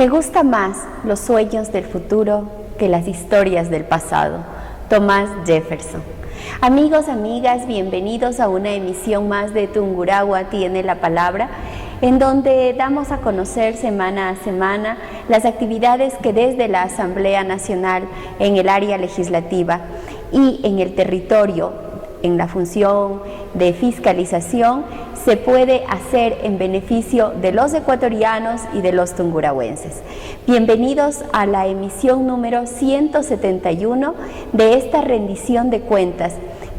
Me gusta más los sueños del futuro que las historias del pasado. Thomas Jefferson. Amigos, amigas, bienvenidos a una emisión más de Tungurahua tiene la palabra, en donde damos a conocer semana a semana las actividades que desde la Asamblea Nacional en el área legislativa y en el territorio, en la función de fiscalización, se puede hacer en beneficio de los ecuatorianos y de los tungurahuenses. Bienvenidos a la emisión número 171 de esta rendición de cuentas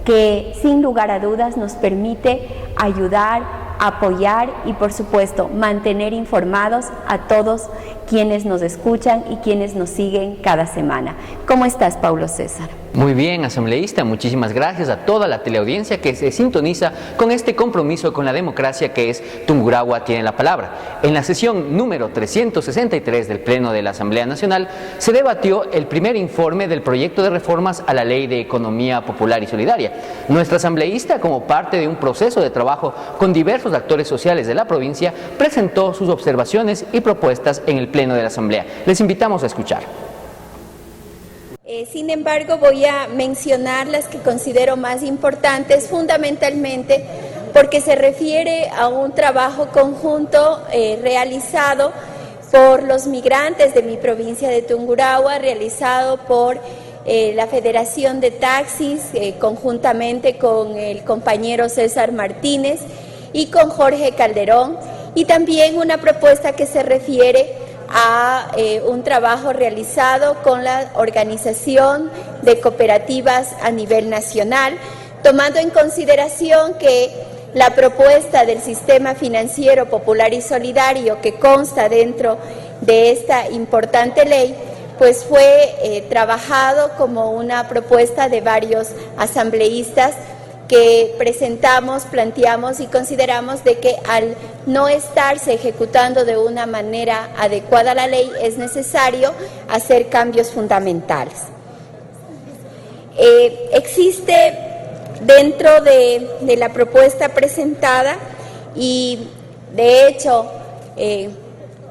que sin lugar a dudas nos permite ayudar, apoyar y por supuesto mantener informados a todos quienes nos escuchan y quienes nos siguen cada semana. ¿Cómo estás, Paulo César? Muy bien, asambleísta, muchísimas gracias a toda la teleaudiencia que se sintoniza con este compromiso con la democracia que es Tungurahua tiene la palabra. En la sesión número 363 del Pleno de la Asamblea Nacional se debatió el primer informe del proyecto de reformas a la Ley de Economía Popular y Solidaria. Nuestra asambleísta, como parte de un proceso de trabajo con diversos actores sociales de la provincia, presentó sus observaciones y propuestas en el Pleno de la Asamblea. Les invitamos a escuchar. Sin embargo, voy a mencionar las que considero más importantes, fundamentalmente porque se refiere a un trabajo conjunto realizado por los migrantes de mi provincia de Tungurahua, realizado por la Federación de Taxis, conjuntamente con el compañero César Martínez y con Jorge Calderón, y también una propuesta que se refiere a un trabajo realizado con la Organización de Cooperativas a nivel nacional, tomando en consideración que la propuesta del Sistema Financiero Popular y Solidario que consta dentro de esta importante ley, pues fue trabajado como una propuesta de varios asambleístas que presentamos, planteamos y consideramos de que al no estarse ejecutando de una manera adecuada la ley es necesario hacer cambios fundamentales. Existe dentro de la propuesta presentada y de hecho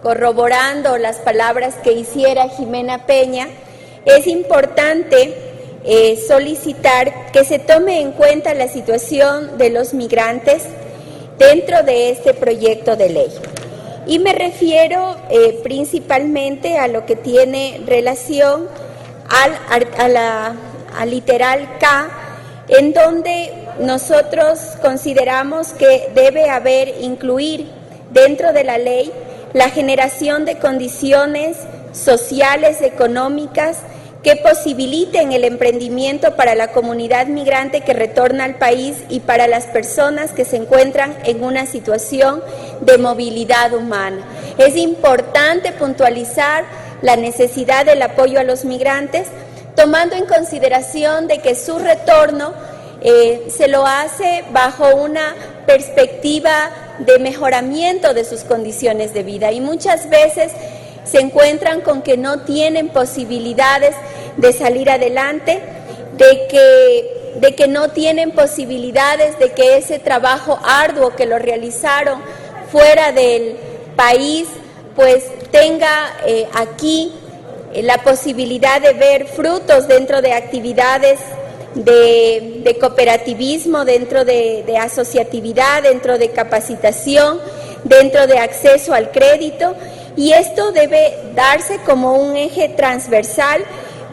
corroborando las palabras que hiciera Jimena Peña, es importante solicitar que se tome en cuenta la situación de los migrantes dentro de este proyecto de ley. Y me refiero principalmente a lo que tiene relación al literal K, en donde nosotros consideramos que debe incluir dentro de la ley la generación de condiciones sociales, económicas, que posibiliten el emprendimiento para la comunidad migrante que retorna al país y para las personas que se encuentran en una situación de movilidad humana. Es importante puntualizar la necesidad del apoyo a los migrantes, tomando en consideración de que su retorno se lo hace bajo una perspectiva de mejoramiento de sus condiciones de vida y muchas veces se encuentran con que no tienen posibilidades de salir adelante, de que no tienen posibilidades de que ese trabajo arduo que lo realizaron fuera del país, pues tenga aquí la posibilidad de ver frutos dentro de actividades de cooperativismo, dentro de asociatividad, dentro de capacitación, dentro de acceso al crédito. Y esto debe darse como un eje transversal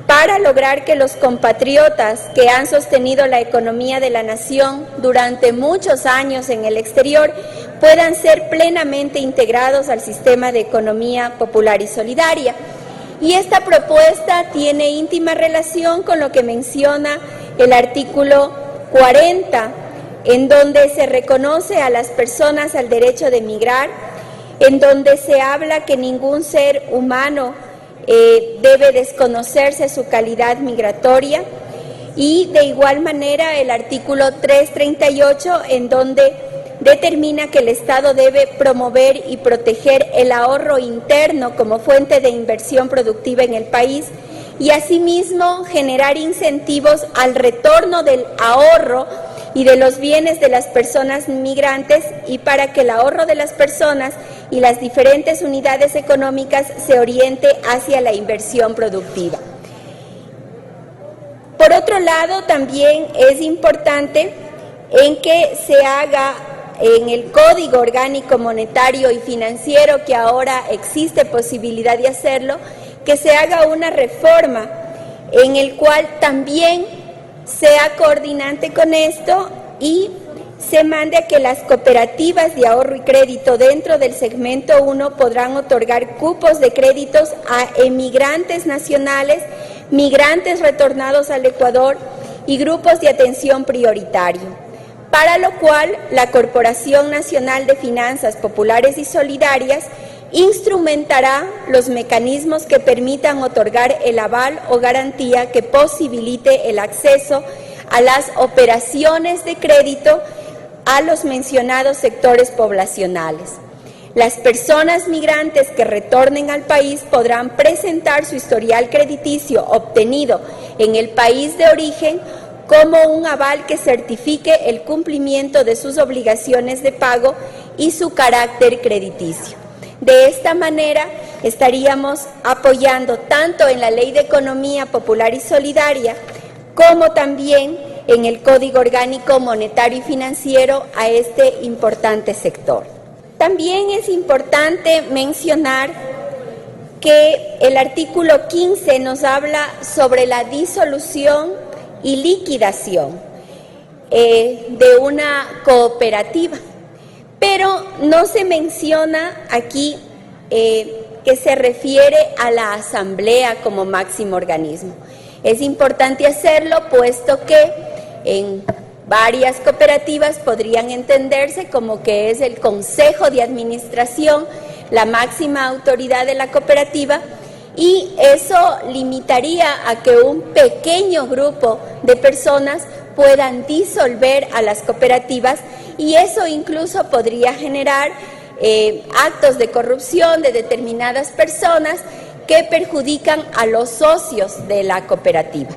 para lograr que los compatriotas que han sostenido la economía de la nación durante muchos años en el exterior puedan ser plenamente integrados al sistema de economía popular y solidaria. Y esta propuesta tiene íntima relación con lo que menciona el artículo 40, en donde se reconoce a las personas el derecho de migrar, en donde se habla que ningún ser humano debe desconocerse su calidad migratoria, y de igual manera el artículo 338, en donde determina que el Estado debe promover y proteger el ahorro interno como fuente de inversión productiva en el país y asimismo generar incentivos al retorno del ahorro y de los bienes de las personas migrantes, y para que el ahorro de las personas y las diferentes unidades económicas se oriente hacia la inversión productiva. Por otro lado, también es importante en que se haga en el Código Orgánico Monetario y Financiero, que ahora existe posibilidad de hacerlo, que se haga una reforma en el cual también sea coordinante con esto y se mande a que las cooperativas de ahorro y crédito dentro del segmento 1 podrán otorgar cupos de créditos a emigrantes nacionales, migrantes retornados al Ecuador y grupos de atención prioritario, para lo cual la Corporación Nacional de Finanzas Populares y Solidarias instrumentará los mecanismos que permitan otorgar el aval o garantía que posibilite el acceso a las operaciones de crédito a los mencionados sectores poblacionales. Las personas migrantes que retornen al país podrán presentar su historial crediticio obtenido en el país de origen como un aval que certifique el cumplimiento de sus obligaciones de pago y su carácter crediticio. De esta manera estaríamos apoyando tanto en la Ley de Economía Popular y Solidaria como también en el Código Orgánico Monetario y Financiero a este importante sector. También es importante mencionar que el artículo 15 nos habla sobre la disolución y liquidación de una cooperativa, pero no se menciona aquí que se refiere a la asamblea como máximo organismo. Es importante hacerlo puesto que en varias cooperativas podrían entenderse como que es el consejo de administración la máxima autoridad de la cooperativa, y eso limitaría a que un pequeño grupo de personas puedan disolver a las cooperativas, y eso incluso podría generar actos de corrupción de determinadas personas que perjudican a los socios de la cooperativa.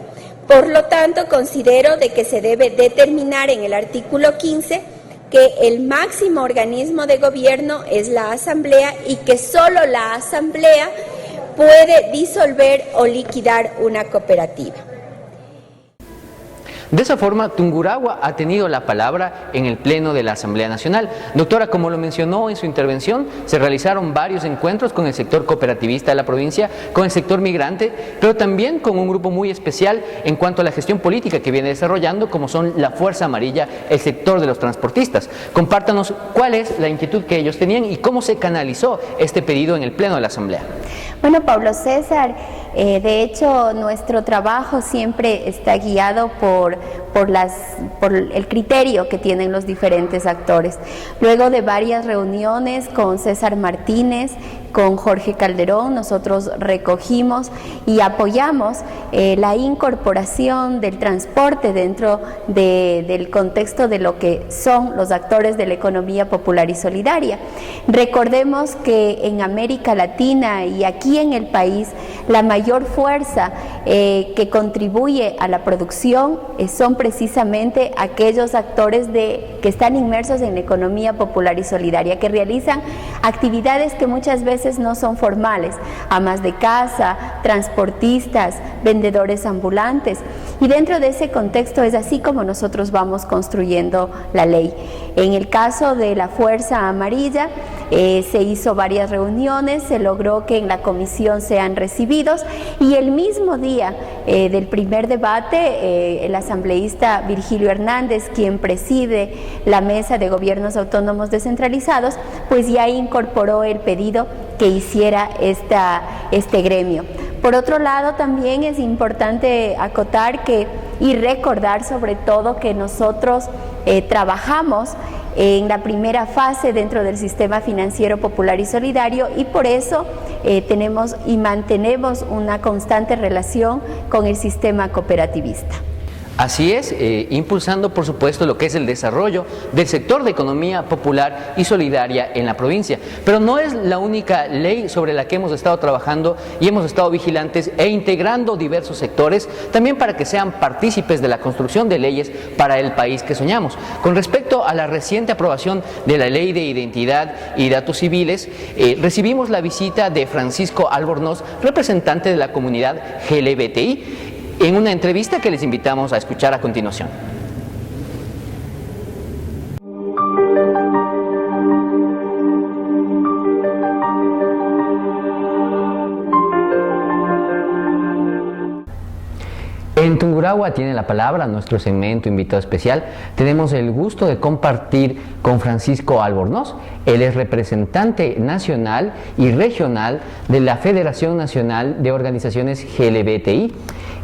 Por lo tanto, considero de que se debe determinar en el artículo 15 que el máximo organismo de gobierno es la asamblea y que solo la asamblea puede disolver o liquidar una cooperativa. De esa forma, Tungurahua ha tenido la palabra en el Pleno de la Asamblea Nacional. Doctora, como lo mencionó en su intervención, se realizaron varios encuentros con el sector cooperativista de la provincia, con el sector migrante, pero también con un grupo muy especial en cuanto a la gestión política que viene desarrollando, como son la Fuerza Amarilla, el sector de los transportistas. Compártanos cuál es la inquietud que ellos tenían y cómo se canalizó este pedido en el Pleno de la Asamblea. Bueno, Pablo César, de hecho nuestro trabajo siempre está guiado por el criterio que tienen los diferentes actores. Luego de varias reuniones con César Martínez, con Jorge Calderón, nosotros recogimos y apoyamos la incorporación del transporte dentro del contexto de lo que son los actores de la economía popular y solidaria. Recordemos que en América Latina y aquí en el país, la mayor fuerza que contribuye a la producción son precisamente aquellos actores que están inmersos en la economía popular y solidaria, que realizan actividades que muchas veces no son formales: amas de casa, transportistas, vendedores ambulantes. Y dentro de ese contexto es así como nosotros vamos construyendo la ley. En el caso de la Fuerza Amarilla, se hizo varias reuniones, se logró que en la comisión sean recibidos, y el mismo día del primer debate, el asambleísta Virgilio Hernández, quien preside la Mesa de Gobiernos Autónomos Descentralizados, pues ya incorporó el pedido que hiciera este gremio. Por otro lado, también es importante acotar y recordar sobre todo que nosotros trabajamos en la primera fase dentro del sistema financiero popular y solidario, y por eso tenemos y mantenemos una constante relación con el sistema cooperativista. Así es, impulsando por supuesto lo que es el desarrollo del sector de economía popular y solidaria en la provincia. Pero no es la única ley sobre la que hemos estado trabajando y hemos estado vigilantes e integrando diversos sectores, también para que sean partícipes de la construcción de leyes para el país que soñamos. Con respecto a la reciente aprobación de la Ley de Identidad y Datos Civiles, recibimos la visita de Francisco Albornoz, representante de la comunidad LGBTI, en una entrevista que les invitamos a escuchar a continuación. En Tungurahua tiene la palabra, nuestro segmento invitado especial. Tenemos el gusto de compartir con Francisco Albornoz. Él es representante nacional y regional de la Federación Nacional de Organizaciones LGBTI.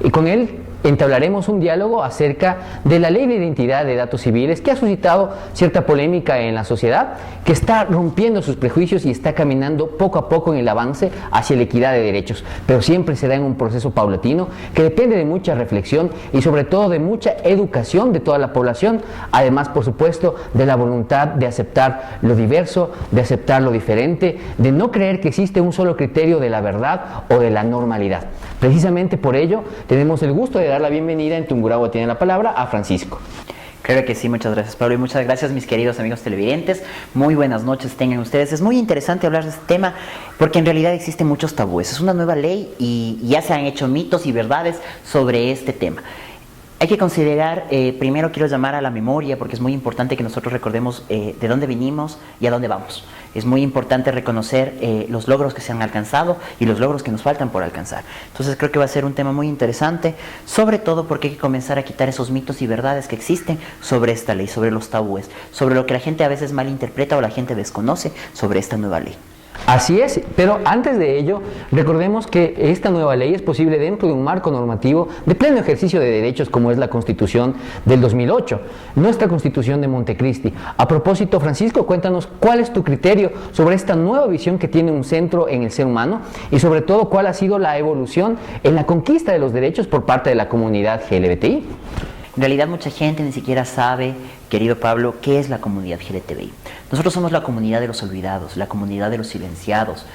Y con él entablaremos un diálogo acerca de la Ley de Identidad de Datos Civiles, que ha suscitado cierta polémica en la sociedad, que está rompiendo sus prejuicios y está caminando poco a poco en el avance hacia la equidad de derechos, pero siempre se da en un proceso paulatino que depende de mucha reflexión y sobre todo de mucha educación de toda la población, además por supuesto de la voluntad de aceptar lo diverso, de aceptar lo diferente, de no creer que existe un solo criterio de la verdad o de la normalidad. Precisamente por ello tenemos el gusto de dar la bienvenida en Tungurahua tiene la palabra a Francisco. Claro que sí, muchas gracias Pablo y muchas gracias mis queridos amigos televidentes. Muy buenas noches tengan ustedes. Es muy interesante hablar de este tema porque en realidad existen muchos tabúes. Es una nueva ley y ya se han hecho mitos y verdades sobre este tema. Hay que considerar, primero quiero llamar a la memoria porque es muy importante que nosotros recordemos de dónde vinimos y a dónde vamos. Es muy importante reconocer los logros que se han alcanzado y los logros que nos faltan por alcanzar. Entonces creo que va a ser un tema muy interesante, sobre todo porque hay que comenzar a quitar esos mitos y verdades que existen sobre esta ley, sobre los tabúes, sobre lo que la gente a veces malinterpreta o la gente desconoce sobre esta nueva ley. Así es, pero antes de ello, recordemos que esta nueva ley es posible dentro de un marco normativo de pleno ejercicio de derechos como es la Constitución del 2008, nuestra Constitución de Montecristi. A propósito, Francisco, cuéntanos cuál es tu criterio sobre esta nueva visión que tiene un centro en el ser humano y sobre todo cuál ha sido la evolución en la conquista de los derechos por parte de la comunidad LGBTI. En realidad mucha gente ni siquiera sabe, querido Pablo, qué es la comunidad LGBTI. Nosotros somos la comunidad de los olvidados, la comunidad de los silenciados,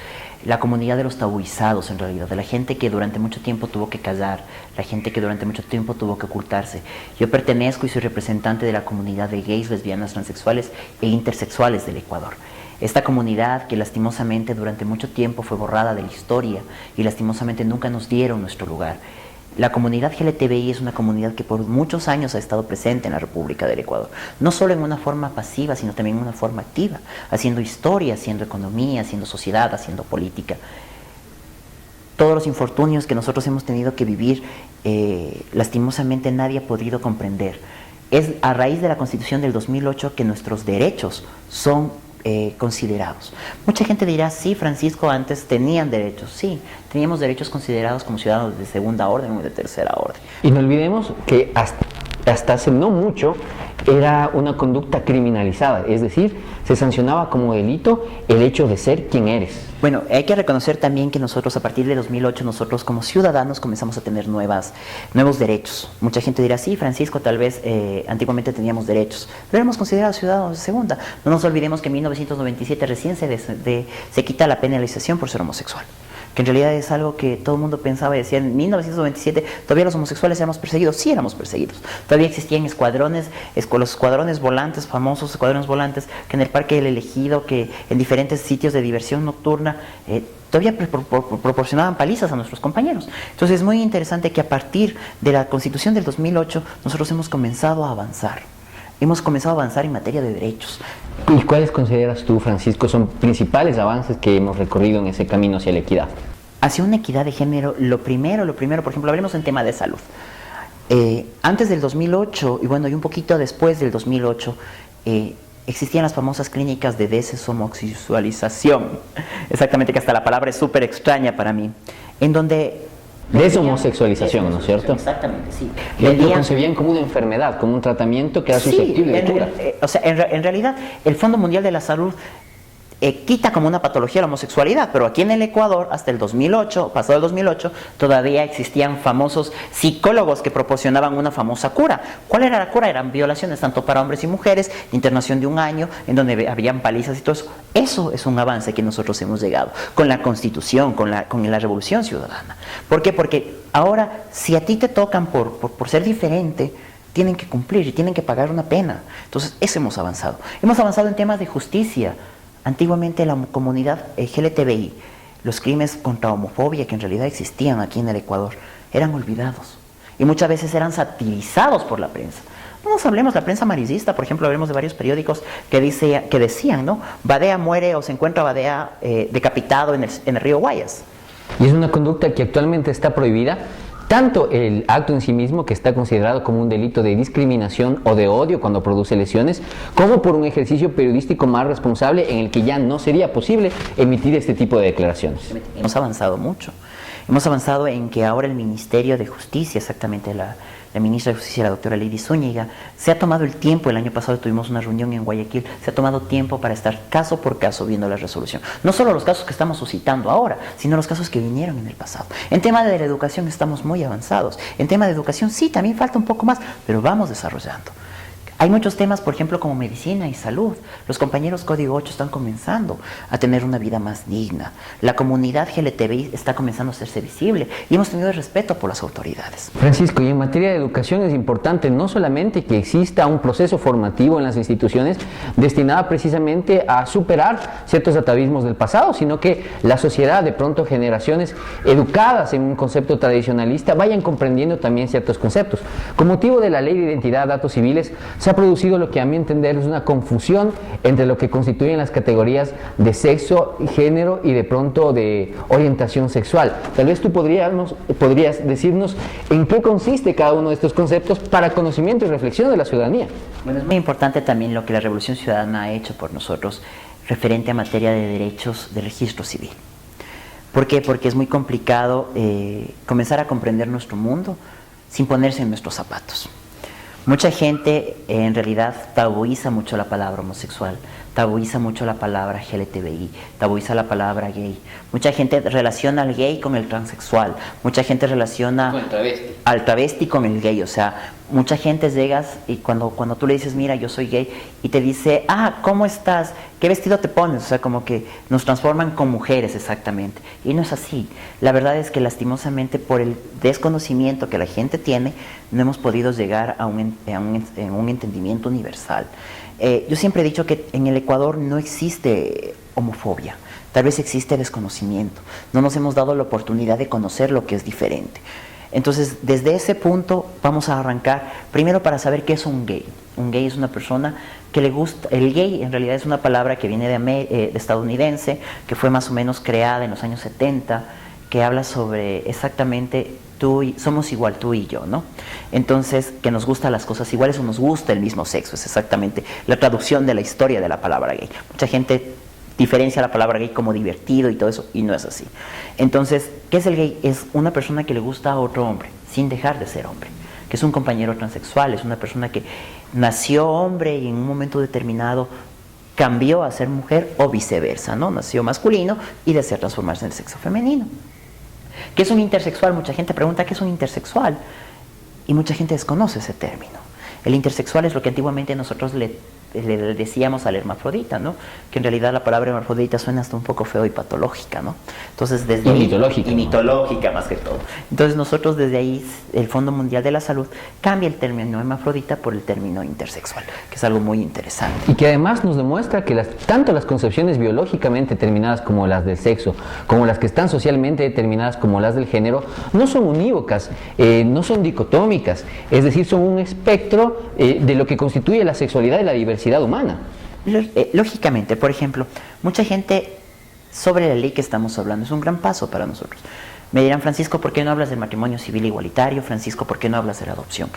la comunidad de los tabuizados en realidad, de la gente que durante mucho tiempo tuvo que callar, la gente que durante mucho tiempo tuvo que ocultarse. Yo pertenezco y soy representante de la comunidad de gays, lesbianas, transexuales e intersexuales del Ecuador. Esta comunidad que lastimosamente durante mucho tiempo fue borrada de la historia y lastimosamente nunca nos dieron nuestro lugar. La comunidad LGTBI es una comunidad que por muchos años ha estado presente en la República del Ecuador, no solo en una forma pasiva, sino también en una forma activa, haciendo historia, haciendo economía, haciendo sociedad, haciendo política. Todos los infortunios que nosotros hemos tenido que vivir, lastimosamente nadie ha podido comprender. Es a raíz de la Constitución del 2008 que nuestros derechos son considerados. Mucha gente dirá, sí, Francisco, antes tenían derechos. Sí, teníamos derechos considerados como ciudadanos de segunda orden o de tercera orden. Y no olvidemos que hasta hace no mucho era una conducta criminalizada, es decir, se sancionaba como delito el hecho de ser quien eres. Bueno, hay que reconocer también que nosotros a partir de 2008, nosotros como ciudadanos comenzamos a tener nuevos derechos. Mucha gente dirá, sí, Francisco, tal vez antiguamente teníamos derechos, pero éramos considerados ciudadanos de segunda. No nos olvidemos que en 1997 recién se quita la penalización por ser homosexual, que en realidad es algo que todo el mundo pensaba y decía, en 1997 todavía los homosexuales éramos perseguidos. Sí, éramos perseguidos. Todavía existían los escuadrones volantes, famosos escuadrones volantes, que en el Parque del Elegido, que en diferentes sitios de diversión nocturna, todavía proporcionaban palizas a nuestros compañeros. Entonces es muy interesante que a partir de la Constitución del 2008 nosotros hemos comenzado a avanzar. Hemos comenzado a avanzar en materia de derechos. ¿Y cuáles consideras tú, Francisco, son principales avances que hemos recorrido en ese camino hacia la equidad? Hacia una equidad de género, lo primero, por ejemplo, hablemos en tema de salud. Antes del 2008, y bueno, y un poquito después del 2008, existían las famosas clínicas de deshomosexualización. Exactamente, que hasta la palabra es súper extraña para mí. En donde... Deshomosexualización, ¿no es cierto? Exactamente, sí. Lo concebían como una enfermedad, como un tratamiento que era susceptible de cura. O sea, en realidad, el Fondo Mundial de la Salud quita como una patología la homosexualidad, pero aquí en el Ecuador, hasta el 2008, pasado el 2008, todavía existían famosos psicólogos que proporcionaban una famosa cura. ¿Cuál era la cura? Eran violaciones tanto para hombres y mujeres, internación de 1 año, en donde habían palizas y todo eso. Eso es un avance que nosotros hemos llegado con la Constitución, con la Revolución Ciudadana. ¿Por qué? Porque ahora, si a ti te tocan por ser diferente, tienen que cumplir y tienen que pagar una pena. Entonces, eso hemos avanzado. Hemos avanzado en temas de justicia. Antiguamente la comunidad LGTBI, los crímenes contra homofobia que en realidad existían aquí en el Ecuador, eran olvidados y muchas veces eran satirizados por la prensa. No nos hablemos de la prensa amarillista, por ejemplo, hablemos de varios periódicos que decían, ¿no? Badea muere o se encuentra Badea decapitado en el río Guayas. Y es una conducta que actualmente está prohibida. Tanto el acto en sí mismo, que está considerado como un delito de discriminación o de odio cuando produce lesiones, como por un ejercicio periodístico más responsable en el que ya no sería posible emitir este tipo de declaraciones. Hemos avanzado mucho. Hemos avanzado en que ahora el Ministerio de Justicia, exactamente la ministra de Justicia, la doctora Lady Zúñiga, se ha tomado el tiempo. El año pasado tuvimos una reunión en Guayaquil, se ha tomado tiempo para estar caso por caso viendo la resolución. No solo los casos que estamos suscitando ahora, sino los casos que vinieron en el pasado. En tema de la educación estamos muy avanzados. En tema de educación sí, también falta un poco más, pero vamos desarrollando. Hay muchos temas, por ejemplo, como medicina y salud. Los compañeros Código 8 están comenzando a tener una vida más digna. La comunidad LGTBI está comenzando a hacerse visible y hemos tenido respeto por las autoridades. Francisco, y en materia de educación es importante no solamente que exista un proceso formativo en las instituciones destinado precisamente a superar ciertos atavismos del pasado, sino que la sociedad, de pronto generaciones educadas en un concepto tradicionalista, vayan comprendiendo también ciertos conceptos. Con motivo de la Ley de Identidad, Datos Civiles, se ha producido lo que a mi entender es una confusión entre lo que constituyen las categorías de sexo, género y de pronto de orientación sexual. Tal vez tú podrías decirnos en qué consiste cada uno de estos conceptos para conocimiento y reflexión de la ciudadanía. Bueno, es muy importante también lo que la Revolución Ciudadana ha hecho por nosotros referente a materia de derechos de registro civil. ¿Por qué? Porque es muy complicado comenzar a comprender nuestro mundo sin ponerse en nuestros zapatos. Mucha gente en realidad tabuiza mucho la palabra homosexual, tabuiza mucho la palabra LGTBI, tabuiza la palabra gay. Mucha gente relaciona al gay con el transexual, mucha gente relaciona al travesti con el gay. O sea, mucha gente llegas y cuando tú le dices, mira, yo soy gay, y te dice, ¿cómo estás? ¿Qué vestido te pones? O sea, como que nos transforman con mujeres exactamente. Y no es así. La verdad es que lastimosamente por el desconocimiento que la gente tiene, no hemos podido llegar a un entendimiento universal. Yo siempre he dicho que en el Ecuador no existe homofobia, tal vez existe desconocimiento. No nos hemos dado la oportunidad de conocer lo que es diferente. Entonces, desde ese punto vamos a arrancar primero para saber qué es un gay. Un gay es una persona que le gusta. El gay en realidad es una palabra que viene de estadounidense, que fue más o menos creada en los años 70, que habla sobre exactamente somos igual tú y yo, ¿no? Entonces, que nos gustan las cosas iguales o nos gusta el mismo sexo, es exactamente la traducción de la historia de la palabra gay. Mucha gente diferencia la palabra gay como divertido y todo eso, y no es así. Entonces, ¿qué es el gay? Es una persona que le gusta a otro hombre, sin dejar de ser hombre, que es un compañero transexual, es una persona que nació hombre y en un momento determinado cambió a ser mujer o viceversa, ¿no? Nació masculino y desea transformarse en el sexo femenino. ¿Qué es un intersexual? Mucha gente pregunta ¿qué es un intersexual? Y mucha gente desconoce ese término. El intersexual es lo que antiguamente nosotros le decíamos al hermafrodita, ¿no? Que en realidad la palabra hermafrodita suena hasta un poco feo y patológica, ¿no? Entonces, desde ahí, mitológica. Y mitológica más que todo. Entonces nosotros desde ahí, el Fondo Mundial de la Salud cambia el término hermafrodita por el término intersexual, que es algo muy interesante. Y que además nos demuestra que tanto las concepciones biológicamente determinadas como las del sexo, como las que están socialmente determinadas como las del género, no son unívocas, no son dicotómicas, es decir, son un espectro de lo que constituye la sexualidad y la diversidad humana. Lógicamente, por ejemplo, mucha gente sobre la ley que estamos hablando es un gran paso para nosotros. Me dirán, Francisco, ¿por qué no hablas del matrimonio civil igualitario? Francisco, ¿por qué no hablas de la adopción?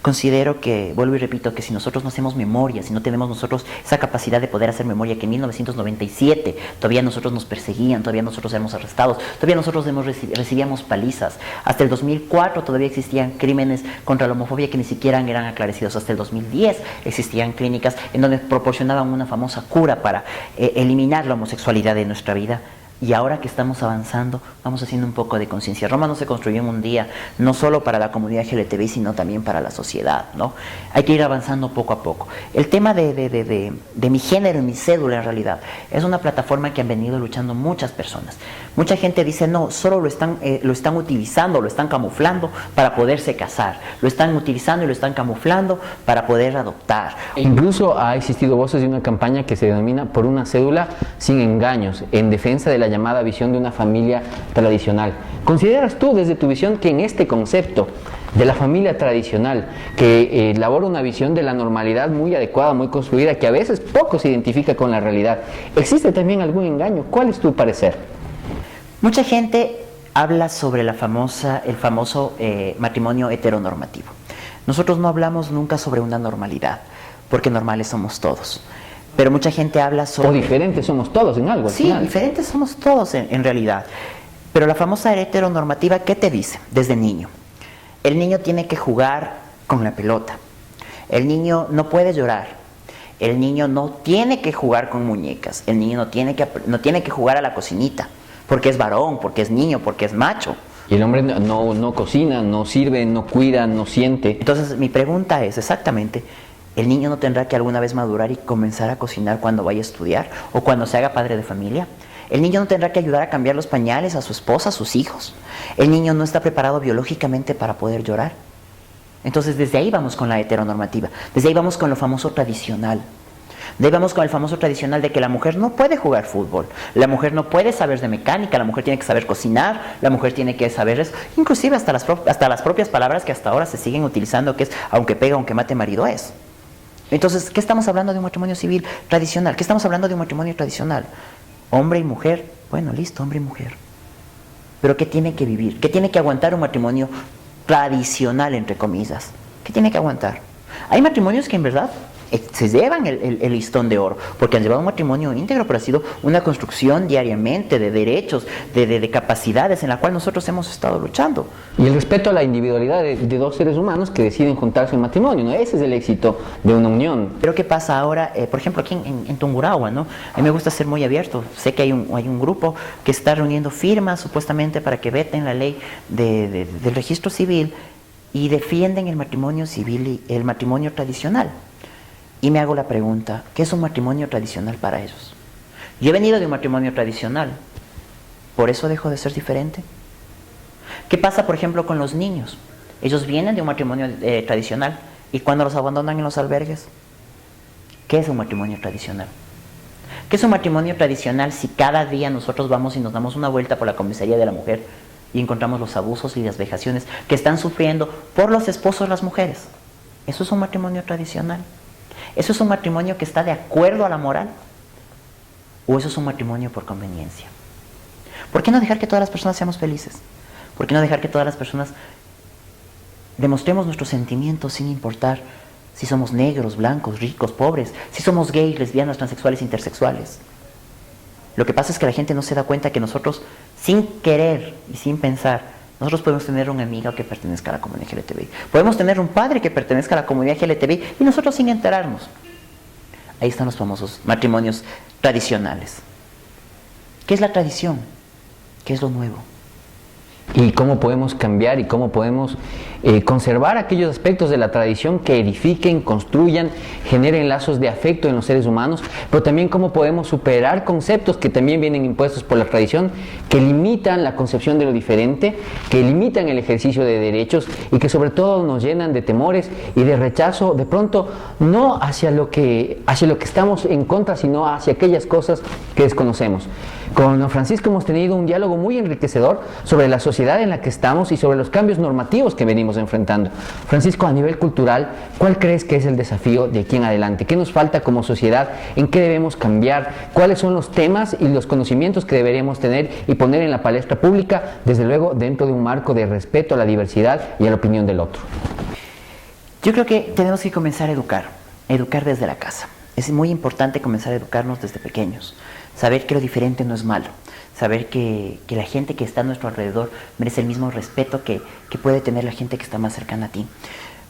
Considero que, vuelvo y repito, que si nosotros no hacemos memoria, si no tenemos nosotros esa capacidad de poder hacer memoria, que en 1997 todavía nosotros nos perseguían, todavía nosotros éramos arrestados, todavía nosotros recibíamos palizas, hasta el 2004 todavía existían crímenes contra la homofobia que ni siquiera eran aclarecidos, hasta el 2010 existían clínicas en donde proporcionaban una famosa cura para eliminar la homosexualidad de nuestra vida. Y ahora que estamos avanzando, vamos haciendo un poco de conciencia. Roma no se construyó en un día, no solo para la comunidad LGTBI, sino también para la sociedad, ¿no? Hay que ir avanzando poco a poco. El tema de mi género y mi cédula, en realidad, es una plataforma que han venido luchando muchas personas. Mucha gente dice, no, solo lo están utilizando, lo están camuflando para poderse casar. Lo están utilizando y lo están camuflando para poder adoptar. Incluso ha existido voces de una campaña que se denomina Por una cédula sin engaños, en defensa de la llamada visión de una familia tradicional. ¿Consideras tú desde tu visión que en este concepto de la familia tradicional, que elabora una visión de la normalidad muy adecuada, muy construida, que a veces poco se identifica con la realidad, existe también algún engaño? ¿Cuál es tu parecer? Mucha gente habla sobre el famoso matrimonio heteronormativo. Nosotros no hablamos nunca sobre una normalidad, porque normales somos todos. Pero mucha gente habla sobre... O diferentes somos todos en algo. Sí, diferentes somos todos en realidad. Pero la famosa heteronormativa, ¿qué te dice desde niño? El niño tiene que jugar con la pelota. El niño no puede llorar. El niño no tiene que jugar con muñecas. El niño no tiene que jugar a la cocinita. Porque es varón, porque es niño, porque es macho. Y el hombre no cocina, no sirve, no cuida, no siente. Entonces mi pregunta es exactamente... ¿El niño no tendrá que alguna vez madurar y comenzar a cocinar cuando vaya a estudiar o cuando se haga padre de familia? ¿El niño no tendrá que ayudar a cambiar los pañales a su esposa, a sus hijos? ¿El niño no está preparado biológicamente para poder llorar? Entonces desde ahí vamos con la heteronormativa, desde ahí vamos con lo famoso tradicional. De ahí vamos con el famoso tradicional de que la mujer no puede jugar fútbol, la mujer no puede saber de mecánica, la mujer tiene que saber cocinar, la mujer tiene que saber eso, inclusive hasta las propias palabras que hasta ahora se siguen utilizando, que es aunque pega, aunque mate, marido es. Entonces, ¿qué estamos hablando de un matrimonio civil tradicional? ¿Qué estamos hablando de un matrimonio tradicional? Hombre y mujer, bueno, listo, hombre y mujer. Pero ¿qué tiene que vivir? ¿Qué tiene que aguantar un matrimonio tradicional, entre comillas? ¿Qué tiene que aguantar? Hay matrimonios que en verdad se llevan el listón de oro, porque han llevado un matrimonio íntegro, pero ha sido una construcción diariamente de derechos, de capacidades en la cual nosotros hemos estado luchando. Y el respeto a la individualidad de dos seres humanos que deciden juntarse en matrimonio, ¿no? Ese es el éxito de una unión. Pero ¿qué pasa ahora, por ejemplo, aquí en Tungurahua, ¿no? A mí me gusta ser muy abierto. Sé que hay un grupo que está reuniendo firmas supuestamente para que veten la ley del registro civil y defienden el matrimonio civil y el matrimonio tradicional. Y me hago la pregunta, ¿qué es un matrimonio tradicional para ellos? Yo he venido de un matrimonio tradicional, ¿por eso dejo de ser diferente? ¿Qué pasa, por ejemplo, con los niños? Ellos vienen de un matrimonio tradicional y cuando los abandonan en los albergues, ¿qué es un matrimonio tradicional? ¿Qué es un matrimonio tradicional si cada día nosotros vamos y nos damos una vuelta por la comisaría de la mujer y encontramos los abusos y las vejaciones que están sufriendo por los esposos las mujeres? ¿Eso es un matrimonio tradicional? ¿Eso es un matrimonio que está de acuerdo a la moral? ¿O eso es un matrimonio por conveniencia? ¿Por qué no dejar que todas las personas seamos felices? ¿Por qué no dejar que todas las personas demostremos nuestros sentimientos sin importar si somos negros, blancos, ricos, pobres, si somos gays, lesbianas, transexuales, intersexuales? Lo que pasa es que la gente no se da cuenta que nosotros, sin querer y sin pensar, nosotros podemos tener una amiga que pertenezca a la comunidad LGTBI. Podemos tener un padre que pertenezca a la comunidad LGTBI y nosotros sin enterarnos. Ahí están los famosos matrimonios tradicionales. ¿Qué es la tradición? ¿Qué es lo nuevo? Y cómo podemos cambiar y cómo podemos conservar aquellos aspectos de la tradición que edifiquen, construyan, generen lazos de afecto en los seres humanos, pero también cómo podemos superar conceptos que también vienen impuestos por la tradición, que limitan la concepción de lo diferente, que limitan el ejercicio de derechos y que sobre todo nos llenan de temores y de rechazo, de pronto no hacia lo que estamos en contra, sino hacia aquellas cosas que desconocemos. Con don Francisco hemos tenido un diálogo muy enriquecedor sobre la sociedad sociedad en la que estamos y sobre los cambios normativos que venimos enfrentando. Francisco, a nivel cultural, ¿cuál crees que es el desafío de aquí en adelante? ¿Qué nos falta como sociedad? ¿En qué debemos cambiar? ¿Cuáles son los temas y los conocimientos que deberíamos tener y poner en la palestra pública, desde luego dentro de un marco de respeto a la diversidad y a la opinión del otro? Yo creo que tenemos que comenzar a educar desde la casa. Es muy importante comenzar a educarnos desde pequeños, saber que lo diferente no es malo, saber que la gente que está a nuestro alrededor merece el mismo respeto que puede tener la gente que está más cercana a ti.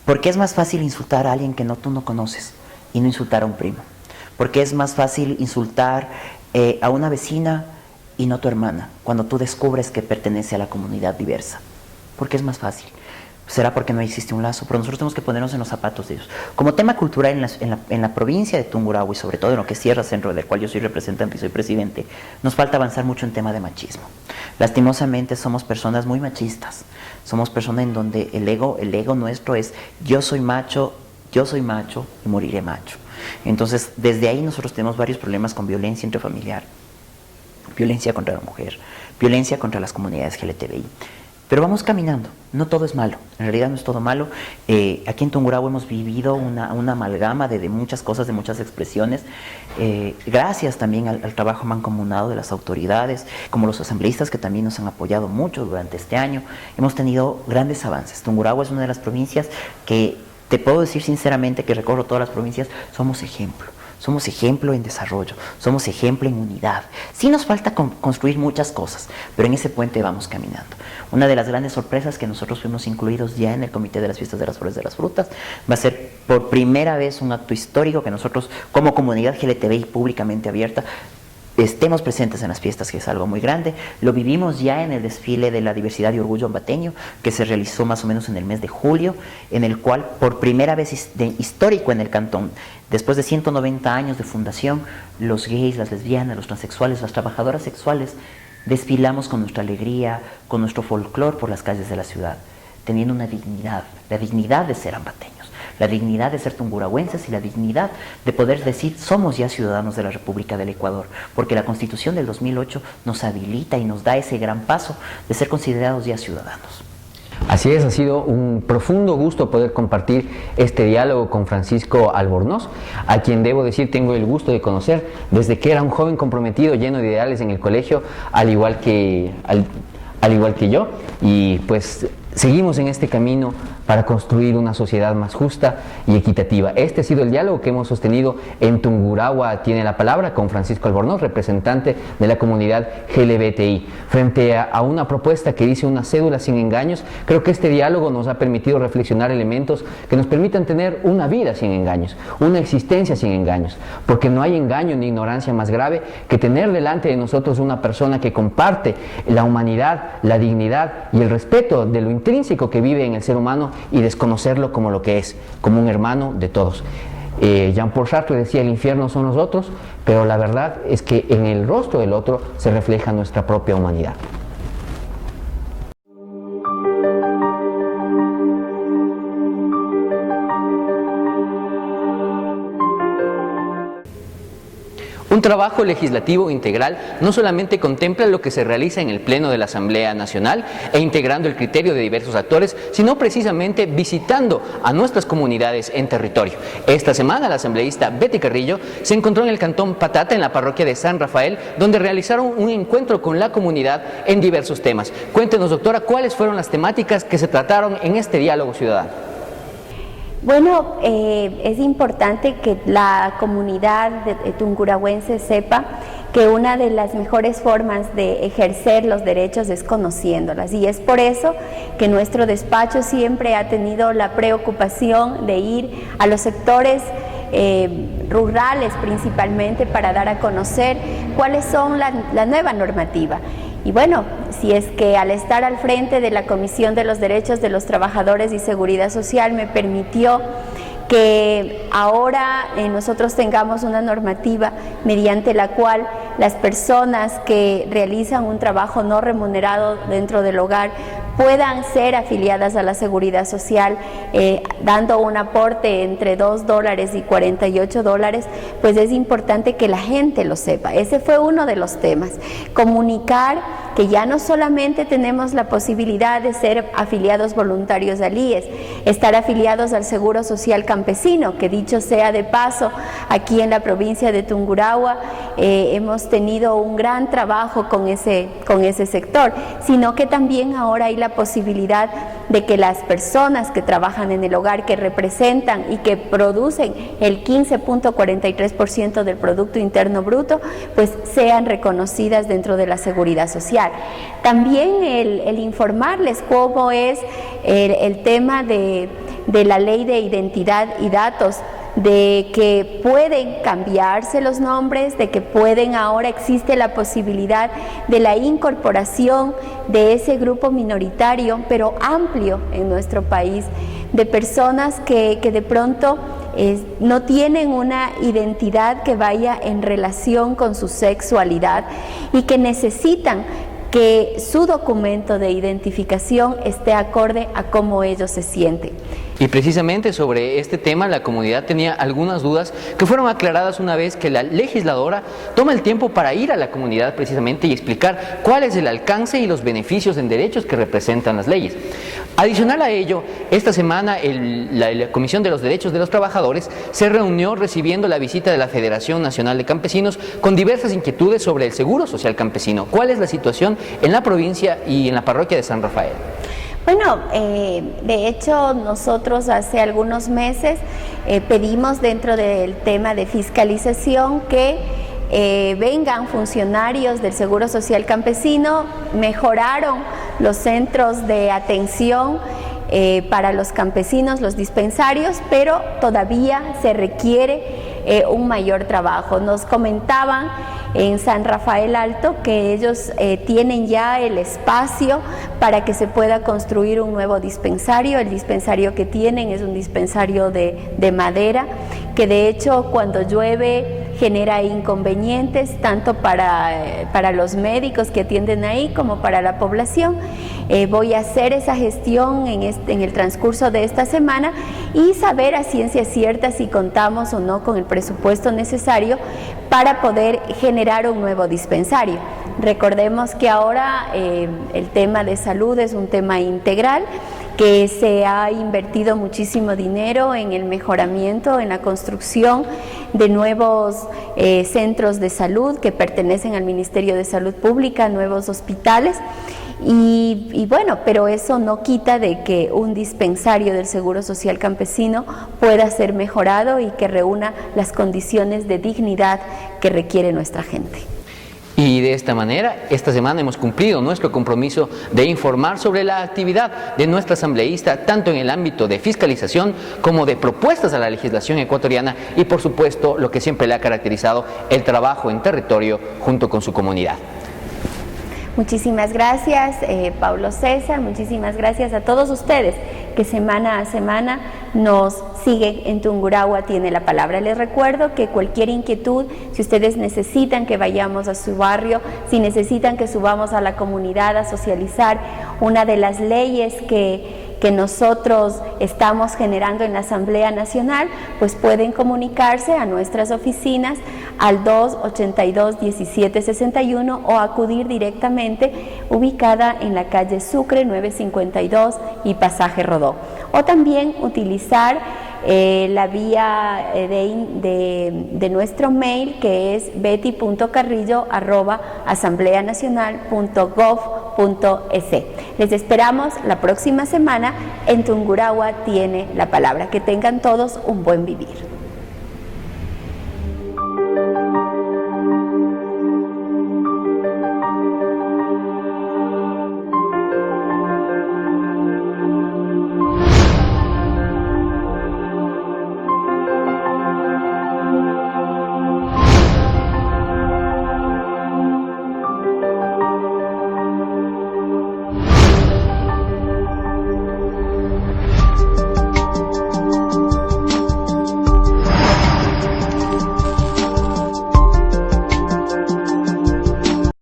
Porque es más fácil insultar a alguien que tú no conoces y no insultar a un primo. Porque es más fácil insultar a una vecina y no a tu hermana, cuando tú descubres que pertenece a la comunidad diversa. Porque es más fácil. Será porque no existe un lazo, pero nosotros tenemos que ponernos en los zapatos de ellos. Como tema cultural en la provincia de Tungurahua y sobre todo en lo que es Sierra Centro, del cual yo soy representante y soy presidente, nos falta avanzar mucho en tema de machismo. Lastimosamente somos personas muy machistas, somos personas en donde el ego nuestro es yo soy macho y moriré macho. Entonces desde ahí nosotros tenemos varios problemas con violencia intrafamiliar, violencia contra la mujer, violencia contra las comunidades LGTBI. Pero vamos caminando, no todo es malo, en realidad no es todo malo. Aquí en Tungurahua hemos vivido una amalgama de muchas cosas, de muchas expresiones, gracias también al trabajo mancomunado de las autoridades, como los asambleístas que también nos han apoyado mucho durante este año. Hemos tenido grandes avances. Tungurahua es una de las provincias que, te puedo decir sinceramente que recorro todas las provincias, somos ejemplo. Somos ejemplo en desarrollo, somos ejemplo en unidad. Sí nos falta construir muchas cosas, pero en ese puente vamos caminando. Una de las grandes sorpresas que nosotros fuimos incluidos ya en el Comité de las Fiestas de las Flores de las Frutas va a ser por primera vez un acto histórico que nosotros como comunidad LGTBI públicamente abierta estemos presentes en las fiestas, que es algo muy grande. Lo vivimos ya en el desfile de la diversidad y orgullo ambateño, que se realizó más o menos en el mes de julio, en el cual por primera vez histórico en el cantón, después de 190 años de fundación, los gays, las lesbianas, los transexuales, las trabajadoras sexuales, desfilamos con nuestra alegría, con nuestro folclor por las calles de la ciudad, teniendo una dignidad, la dignidad de ser ambateños, la dignidad de ser tungurahuenses y la dignidad de poder decir somos ya ciudadanos de la República del Ecuador, porque la Constitución del 2008 nos habilita y nos da ese gran paso de ser considerados ya ciudadanos. Así es, ha sido un profundo gusto poder compartir este diálogo con Francisco Albornoz, a quien debo decir tengo el gusto de conocer desde que era un joven comprometido, lleno de ideales en el colegio, al igual que yo, y pues seguimos en este camino para construir una sociedad más justa y equitativa. Este ha sido el diálogo que hemos sostenido en Tungurahua Tiene la Palabra con Francisco Albornoz, representante de la comunidad LGBTI. Frente a una propuesta que dice una cédula sin engaños, creo que este diálogo nos ha permitido reflexionar elementos que nos permitan tener una vida sin engaños, una existencia sin engaños, porque no hay engaño ni ignorancia más grave que tener delante de nosotros una persona que comparte la humanidad, la dignidad y el respeto de lo intrínseco que vive en el ser humano y desconocerlo como lo que es, como un hermano de todos. Jean-Paul Sartre decía: el infierno son los otros, pero la verdad es que en el rostro del otro se refleja nuestra propia humanidad. Un trabajo legislativo integral no solamente contempla lo que se realiza en el Pleno de la Asamblea Nacional e integrando el criterio de diversos actores, sino precisamente visitando a nuestras comunidades en territorio. Esta semana la asambleísta Betty Carrillo se encontró en el Cantón Patata, en la parroquia de San Rafael, donde realizaron un encuentro con la comunidad en diversos temas. Cuéntenos, doctora, ¿cuáles fueron las temáticas que se trataron en este diálogo ciudadano? Bueno, es importante que la comunidad tungurahuense sepa que una de las mejores formas de ejercer los derechos es conociéndolas, y es por eso que nuestro despacho siempre ha tenido la preocupación de ir a los sectores rurales principalmente para dar a conocer cuáles son la nueva normativa. Y bueno, si es que al estar al frente de la Comisión de los Derechos de los Trabajadores y Seguridad Social me permitió que ahora nosotros tengamos una normativa mediante la cual las personas que realizan un trabajo no remunerado dentro del hogar puedan ser afiliadas a la Seguridad Social, dando un aporte entre $2 y $48, pues es importante que la gente lo sepa. Ese fue uno de los temas, comunicar que ya no solamente tenemos la posibilidad de ser afiliados voluntarios al IES, estar afiliados al Seguro Social Campesino, que dicho sea de paso, aquí en la provincia de Tungurahua hemos tenido un gran trabajo con ese sector, sino que también ahora hay la posibilidad de que las personas que trabajan en el hogar, que representan y que producen el 15.43% del Producto Interno Bruto, pues sean reconocidas dentro de la seguridad social. También el informarles cómo es el tema de la ley de identidad y datos, de que pueden cambiarse los nombres, de que ahora existe la posibilidad de la incorporación de ese grupo minoritario, pero amplio en nuestro país, de personas que de pronto no tienen una identidad que vaya en relación con su sexualidad y que necesitan que su documento de identificación esté acorde a cómo ellos se sienten. Y precisamente sobre este tema la comunidad tenía algunas dudas que fueron aclaradas una vez que la legisladora toma el tiempo para ir a la comunidad precisamente y explicar cuál es el alcance y los beneficios en derechos que representan las leyes. Adicional a ello, esta semana la Comisión de los Derechos de los Trabajadores se reunió recibiendo la visita de la Federación Nacional de Campesinos con diversas inquietudes sobre el Seguro Social Campesino. ¿Cuál es la situación en la provincia y en la parroquia de San Rafael? Bueno, de hecho nosotros hace algunos meses pedimos dentro del tema de fiscalización que vengan funcionarios del Seguro Social Campesino. Mejoraron los centros de atención para los campesinos, los dispensarios, pero todavía se requiere un mayor trabajo. Nos comentaban en San Rafael Alto que ellos tienen ya el espacio para que se pueda construir un nuevo dispensario. El dispensario que tienen es un dispensario de madera, que de hecho cuando llueve genera inconvenientes tanto para los médicos que atienden ahí como para la población. Voy a hacer esa gestión en el transcurso de esta semana y saber a ciencia cierta si contamos o no con el presupuesto necesario para poder generar un nuevo dispensario. Recordemos que ahora el tema de salud es un tema integral, que se ha invertido muchísimo dinero en el mejoramiento, en la construcción de nuevos centros de salud que pertenecen al Ministerio de Salud Pública, nuevos hospitales. Y bueno, pero eso no quita de que un dispensario del Seguro Social Campesino pueda ser mejorado y que reúna las condiciones de dignidad que requiere nuestra gente. Y de esta manera, esta semana hemos cumplido nuestro compromiso de informar sobre la actividad de nuestra asambleísta, tanto en el ámbito de fiscalización como de propuestas a la legislación ecuatoriana y, por supuesto, lo que siempre le ha caracterizado, el trabajo en territorio junto con su comunidad. Muchísimas gracias, Pablo César, muchísimas gracias a todos ustedes que semana a semana nos siguen en Tungurahua Tiene la Palabra. Les recuerdo que cualquier inquietud, si ustedes necesitan que vayamos a su barrio, si necesitan que subamos a la comunidad a socializar una de las leyes que nosotros estamos generando en la Asamblea Nacional, pues pueden comunicarse a nuestras oficinas al 282-1761 o acudir directamente, ubicada en la calle Sucre 952 y Pasaje Rodó. O también utilizar la vía de nuestro mail, que es betty.carrillo@asambleanacional.gov.es. Les esperamos la próxima semana en Tungurahua Tiene la Palabra. Que tengan todos un buen vivir.